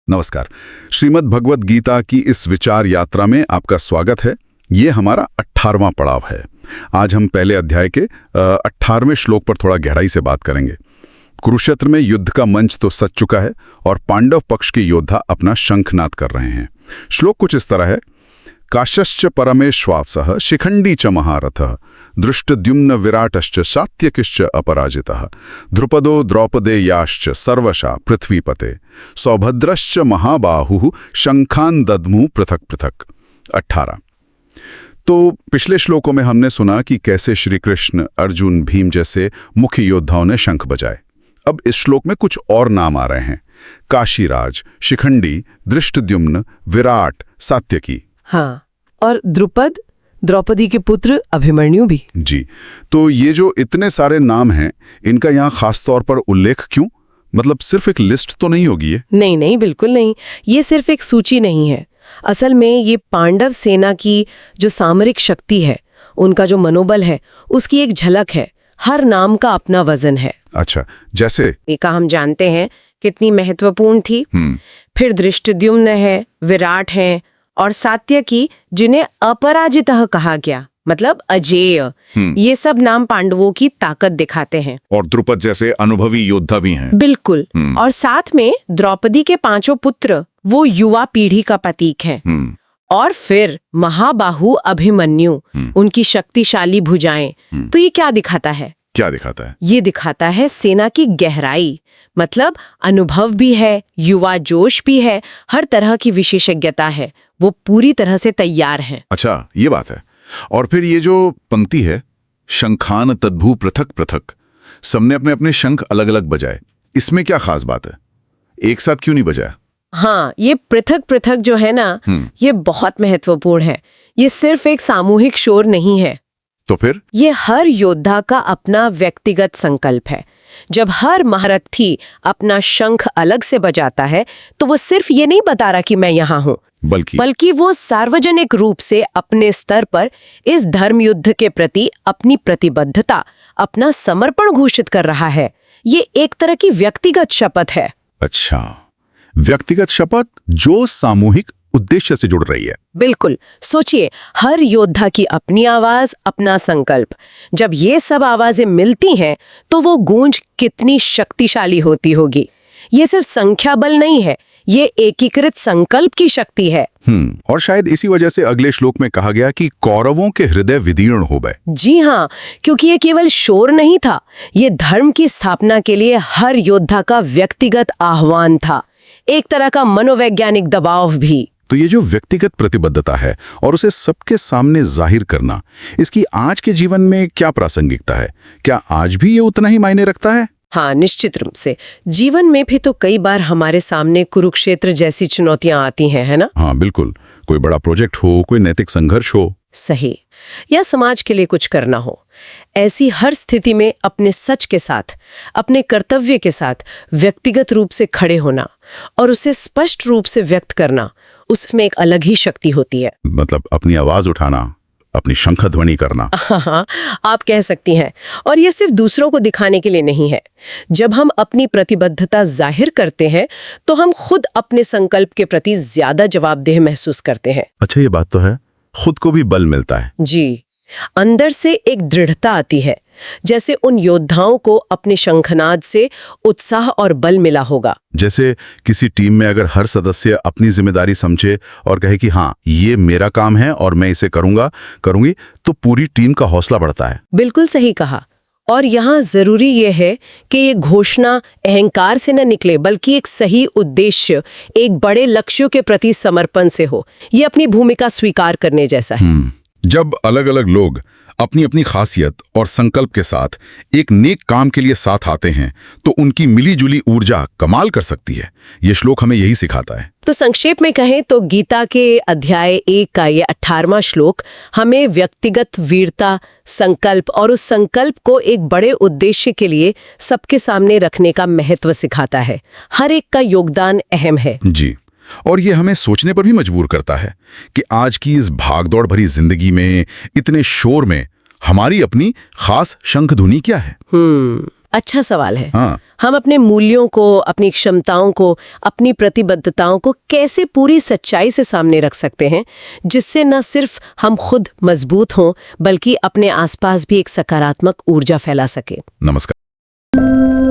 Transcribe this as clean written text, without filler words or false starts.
नमस्कार। श्रीमद् भगवत गीता की इस विचार यात्रा में आपका स्वागत है। ये हमारा 18वां पड़ाव है। आज हम पहले अध्याय के 18वें श्लोक पर थोड़ा गहराई से बात करेंगे। कुरुक्षेत्र में युद्ध का मंच तो सज चुका है और पांडव पक्ष के योद्धा अपना शंखनाद कर रहे हैं। श्लोक कुछ इस तरह है। काश्यश्च परमेश्वासः शिखंडी च महारथः दृष्टद्युम्न विराटश्च सात्यकिश्च अपराजितः ध्रुपदो द्रौपदेयाश्च सर्वशा पृथ्वीपते सौभद्रश्च महाबाहुः शंखान दद्मु पृथक पृथक। 18। तो पिछले श्लोकों में हमने सुना कि कैसे श्री कृष्ण, अर्जुन, भीम जैसे मुख्य योद्धाओं ने शंख बजाए। अब इस श्लोक में कुछ और नाम आ रहे हैं। काशीराज, शिखंडी, दृष्टद्युम्न, विराट, सात्यकी। हाँ, और द्रुपद, द्रौपदी के पुत्र अभिमन्यु भी। जी, तो ये जो इतने सारे नाम हैं, इनका यहाँ खास तौर पर उल्लेख क्यों? मतलब सिर्फ एक लिस्ट तो नहीं होगी ये? नहीं, बिल्कुल नहीं। ये सिर्फ एक सूची नहीं है। असल में ये पांडव सेना की जो सामरिक शक्ति है, उनका जो मनोबल है, उसकी एक झलक है। हर नाम का अपना वजन है। अच्छा, जैसे का हम जानते हैं कितनी महत्वपूर्ण थी। फिर दृष्टद्युम्न है, विराट है और सात्यकी, जिन्हें अपराजितः कहा गया, मतलब अजेय। ये सब नाम पांडवों की ताकत दिखाते हैं। और द्रुपद जैसे अनुभवी योद्धा भी हैं। बिल्कुल। और साथ में द्रौपदी के 5 पुत्र, वो युवा पीढ़ी का प्रतीक हैं। और फिर महाबाहु अभिमन्यु, उनकी शक्तिशाली भुजाएं। तो ये क्या दिखाता है? ये दिखाता है सेना की गहराई। मतलब अनुभव भी है, युवा जोश भी है, हर तरह की विशेषज्ञता है। वो पूरी तरह से तैयार हैं। अच्छा, ये बात है। और फिर ये जो पंक्ति है, शंखान तद्भु पृथक पृथक, सबने अपने अपने शंख अलग अलग बजाए। इसमें क्या खास बात है? एक साथ क्यों नहीं बजाया? हाँ, ये पृथक पृथक जो है ना, ये बहुत महत्वपूर्ण है। ये सिर्फ एक सामूहिक शोर नहीं है। तो फिर ये हर योद्धा का अपना व्यक्तिगत संकल्प है। जब हर महारथी अपना शंख अलग से बजाता है, तो वो सिर्फ ये नहीं बता रहा कि मैं यहाँ हूँ, बल्कि वो सार्वजनिक रूप से अपने स्तर पर इस धर्म युद्ध के प्रति अपनी प्रतिबद्धता, अपना समर्पण घोषित कर रहा है। ये एक तरह की व्यक्तिगत शपथ है। अच्छा, व्यक्तिगत शपथ जो सामूहिक उद्देश्य से जुड़ रही है। बिल्कुल। सोचिए, हर योद्धा की अपनी आवाज, अपना संकल्प। जब ये सब आवाजें मिलती हैं, तो वो गूंज कितनी शक्तिशाली होती होगी। ये सिर्फ संख्या बल नहीं है, ये एकीकृत संकल्प की शक्ति है। और शायद इसी वजह से अगले श्लोक में कहा गया कि कौरवों के हृदय विदीर्ण हो गए। जी हाँ, क्योंकि ये केवल शोर नहीं था, ये धर्म की स्थापना के लिए हर योद्धा का व्यक्तिगत आह्वान था, एक तरह का मनोवैज्ञानिक दबाव भी। तो ये जो व्यक्तिगत प्रतिबद्धता है और उसे सबके सामने जाहिर करना, इसकी आज के जीवन में क्या प्रासंगिकता है? क्या आज भी ये उतना ही मायने रखता है? हाँ, निश्चित रूप से। जीवन में भी तो कई बार हमारे सामने कुरुक्षेत्र जैसी चुनौतियां आती हैं, है ना? हाँ, बिल्कुल। कोई बड़ा प्रोजेक्ट हो, कोई नैतिक संघर्ष हो, सही, या समाज के लिए कुछ करना हो। ऐसी हर स्थिति में अपने सच के साथ, अपने कर्तव्य के साथ व्यक्तिगत रूप से खड़े होना और उसे स्पष्ट रूप से व्यक्त करना, उसमें एक अलग ही शक्ति होती है। मतलब अपनी आवाज उठाना, अपनी शंखध्वनि करना। हाँ, आप कह सकती हैं। और ये सिर्फ दूसरों को दिखाने के लिए नहीं है। जब हम अपनी प्रतिबद्धता जाहिर करते हैं, तो हम खुद अपने संकल्प के प्रति ज्यादा जवाबदेह महसूस करते हैं। अच्छा, ये बात तो है। खुद को भी बल मिलता है। जी, अंदर से एक दृढ़ता आती है, जैसे उन योद्धाओं को अपने शंखनाद से उत्साह और बल मिला होगा। जैसे किसी टीम में अगर हर सदस्य अपनी जिम्मेदारी समझे और कहे कि हाँ, ये मेरा काम है और मैं इसे करूंगी, तो पूरी टीम का हौसला बढ़ता है। बिल्कुल सही कहा। और यहाँ जरूरी ये है कि ये घोषणा अहंकार से न निकले, बल्कि एक सही उद्देश्य, एक बड़े लक्ष्यों के प्रति समर्पण से हो। ये अपनी भूमिका स्वीकार करने जैसा है। जब अलग अलग लोग अपनी अपनी खासियत और संकल्प के साथ एक नेक काम के लिए साथ आते हैं, तो उनकी मिलीजुली ऊर्जा कमाल कर सकती है। ये श्लोक हमें यही सिखाता है। तो संक्षेप में कहें तो गीता के अध्याय 1 का ये 18वां श्लोक हमें व्यक्तिगत वीरता, संकल्प और उस संकल्प को एक बड़े उद्देश्य के लिए सबके सामने रखने का महत्व सिखाता है। हर एक का योगदान अहम है। जी, और ये हमें सोचने पर भी मजबूर करता है कि आज की इस भागदौड़ भरी जिंदगी में, इतने शोर में, हमारी अपनी खास शंखध्वनि क्या है? अच्छा सवाल है। हाँ, हम अपने मूल्यों को, अपनी क्षमताओं को, अपनी प्रतिबद्धताओं को कैसे पूरी सच्चाई से सामने रख सकते हैं, जिससे न सिर्फ हम खुद मजबूत हों बल्कि अपने आसपास भी एक सकारात्मक ऊर्जा फैला सके। नमस्कार।